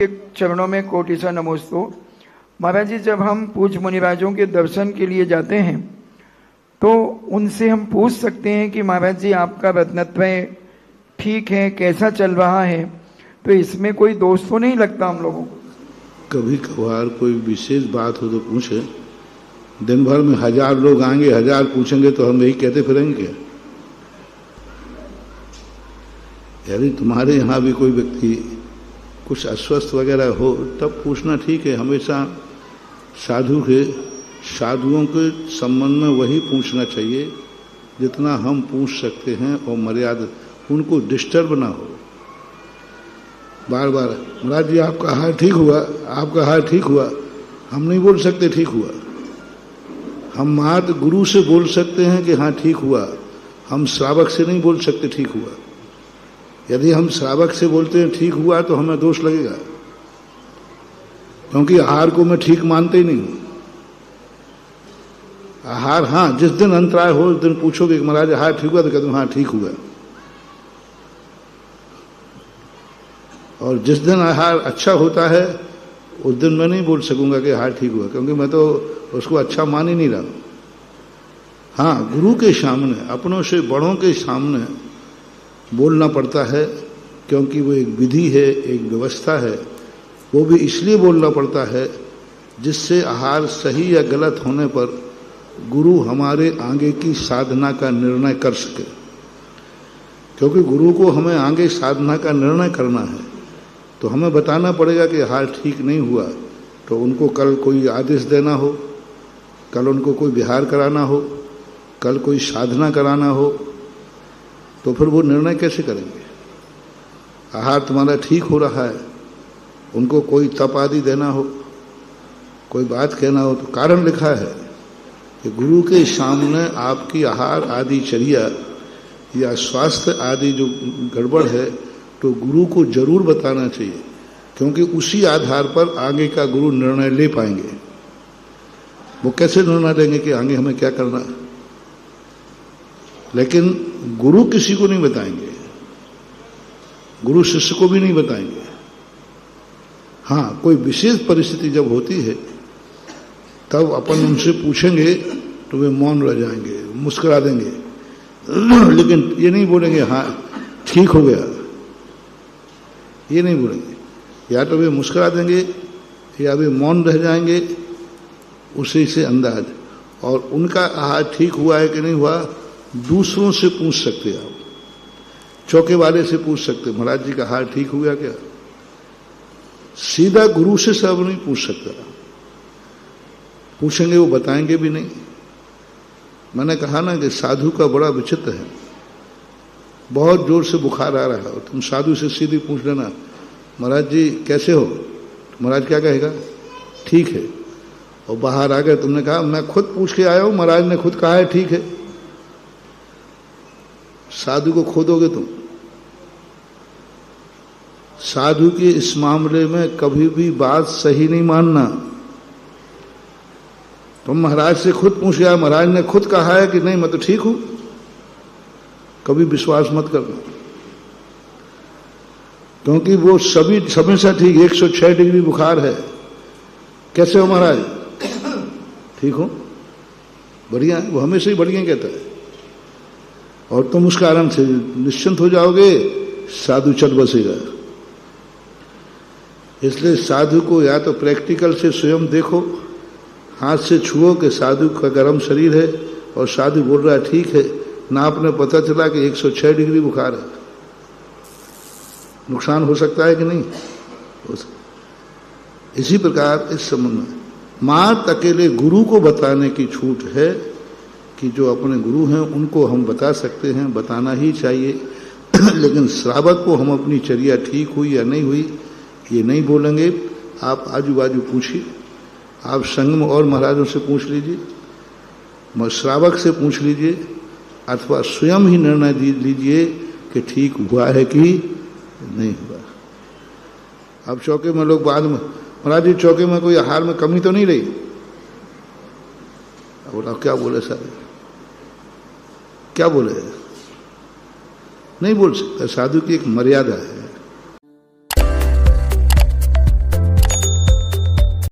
चरणों में कोटि सा नमोस्तु। महाराज जी, जब हम पूज्य मुनिराजों के दर्शन के लिए जाते हैं तो उनसे हम पूछ सकते हैं कि महाराज जी आपका रत्नत्व ठीक है, कैसा चल रहा है? तो इसमें कोई दोष तो नहीं लगता हम लोगों को? कभी कभार कोई विशेष बात हो तो पूछे। दिन भर में 1000 लोग आएंगे, 1000 पूछेंगे तो हम यही कहते फिरेंगे? यदि तुम्हारे यहाँ भी कोई व्यक्ति कुछ अस्वस्थ वगैरह हो तब पूछना ठीक है। हमेशा साधुओं के संबंध में वही पूछना चाहिए जितना हम पूछ सकते हैं और मर्यादा, उनको डिस्टर्ब ना हो। बार बार महाराज जी आपका हाल ठीक हुआ, आपका हाल ठीक हुआ, हम नहीं बोल सकते ठीक हुआ। हम मात्र गुरु से बोल सकते हैं कि हाँ ठीक हुआ, हम श्रावक से नहीं बोल सकते ठीक हुआ। यदि हम श्रावक से बोलते हैं ठीक हुआ तो हमें दोष लगेगा, क्योंकि आहार को मैं ठीक मानते ही नहीं हूं। आहार, हाँ, जिस दिन अंतराय हो उस दिन पूछोगे कि महाराज आहार ठीक हुआ तो कहते हाँ ठीक हुआ। और जिस दिन आहार अच्छा होता है उस दिन मैं नहीं बोल सकूंगा कि आहार ठीक हुआ, क्योंकि मैं तो उसको अच्छा मान ही नहीं रहा हूं। हाँ, गुरु के सामने, अपनों से बड़ों के सामने बोलना पड़ता है, क्योंकि वो एक विधि है, एक व्यवस्था है। वो भी इसलिए बोलना पड़ता है जिससे आहार सही या गलत होने पर गुरु हमारे आगे की साधना का निर्णय कर सके। क्योंकि गुरु को हमें आगे साधना का निर्णय करना है तो हमें बताना पड़ेगा कि आहार ठीक नहीं हुआ, तो उनको कल कोई आदेश देना हो, कल उनको कोई विहार कराना हो, कल कोई साधना कराना हो, तो फिर वो निर्णय कैसे करेंगे? आहार तुम्हारा ठीक हो रहा है, उनको कोई तप आदि देना हो, कोई बात कहना हो, तो कारण लिखा है कि गुरु के सामने आपकी आहार आदि चर्या या स्वास्थ्य आदि जो गड़बड़ है तो गुरु को जरूर बताना चाहिए, क्योंकि उसी आधार पर आगे का गुरु निर्णय ले पाएंगे। वो कैसे निर्णय लेंगे कि आगे हमें क्या करना है? लेकिन गुरु किसी को नहीं बताएंगे, गुरु शिष्य को भी नहीं बताएंगे। हाँ, कोई विशेष परिस्थिति जब होती है तब अपन उनसे पूछेंगे तो वे मौन रह जाएंगे, मुस्कुरा देंगे, लेकिन ये नहीं बोलेंगे हाँ ठीक हो गया, ये नहीं बोलेंगे। या तो वे मुस्कुरा देंगे या वे मौन रह जाएंगे, उसी से अंदाज। और उनका आहार ठीक हुआ है कि नहीं हुआ दूसरों से पूछ सकते हैं। आप चौके वाले से पूछ सकते, महाराज जी का हाल ठीक हुआ क्या? सीधा गुरु से सब नहीं पूछ सकता, पूछेंगे वो बताएंगे भी नहीं। मैंने कहा ना कि साधु का बड़ा विचित्र है। बहुत जोर से बुखार आ रहा है और तुम साधु से सीधी पूछ लेना महाराज जी कैसे हो, तो महाराज क्या कहेगा? ठीक है। और बाहर आ गए, तुमने कहा मैं खुद पूछ के आया हूं, महाराज ने खुद कहा है ठीक है। साधु को खोदोगे तुम। साधु के इस मामले में कभी भी बात सही नहीं मानना। तुम महाराज से खुद पूछ गया, महाराज ने खुद कहा है कि नहीं मैं तो ठीक हूं, कभी विश्वास मत करना, क्योंकि वो सभी हमेशा ठीक। 106 डिग्री बुखार है, कैसे हो महाराज? ठीक हो, बढ़िया है, वो हमेशा ही बढ़िया कहता है। और तुम उस कारण से निश्चिंत हो जाओगे, साधु चल बसेगा। इसलिए साधु को या तो प्रैक्टिकल से स्वयं देखो, हाथ से छुओ कि साधु का गर्म शरीर है और साधु बोल रहा है ठीक है, नाप में पता चला कि 106 डिग्री बुखार है। नुकसान हो सकता है कि नहीं हो सकता। इसी प्रकार इस संबंध में मात्र अकेले गुरु को बताने की छूट है कि जो अपने गुरु हैं उनको हम बता सकते हैं, बताना ही चाहिए। लेकिन श्रावक को हम अपनी चर्या ठीक हुई या नहीं हुई ये नहीं बोलेंगे। आप आजू बाजू पूछिए, आप संग में और महाराजों से पूछ लीजिए, श्रावक से पूछ लीजिए, अथवा स्वयं ही निर्णय लीजिए कि ठीक हुआ है कि नहीं हुआ। अब चौके में लोग बाद में, महाराज जी चौके में कोई आहार में कमी तो नहीं रही? अब क्या बोले सारे, क्या बोले? नहीं बोल सकता। साधु की एक मर्यादा है।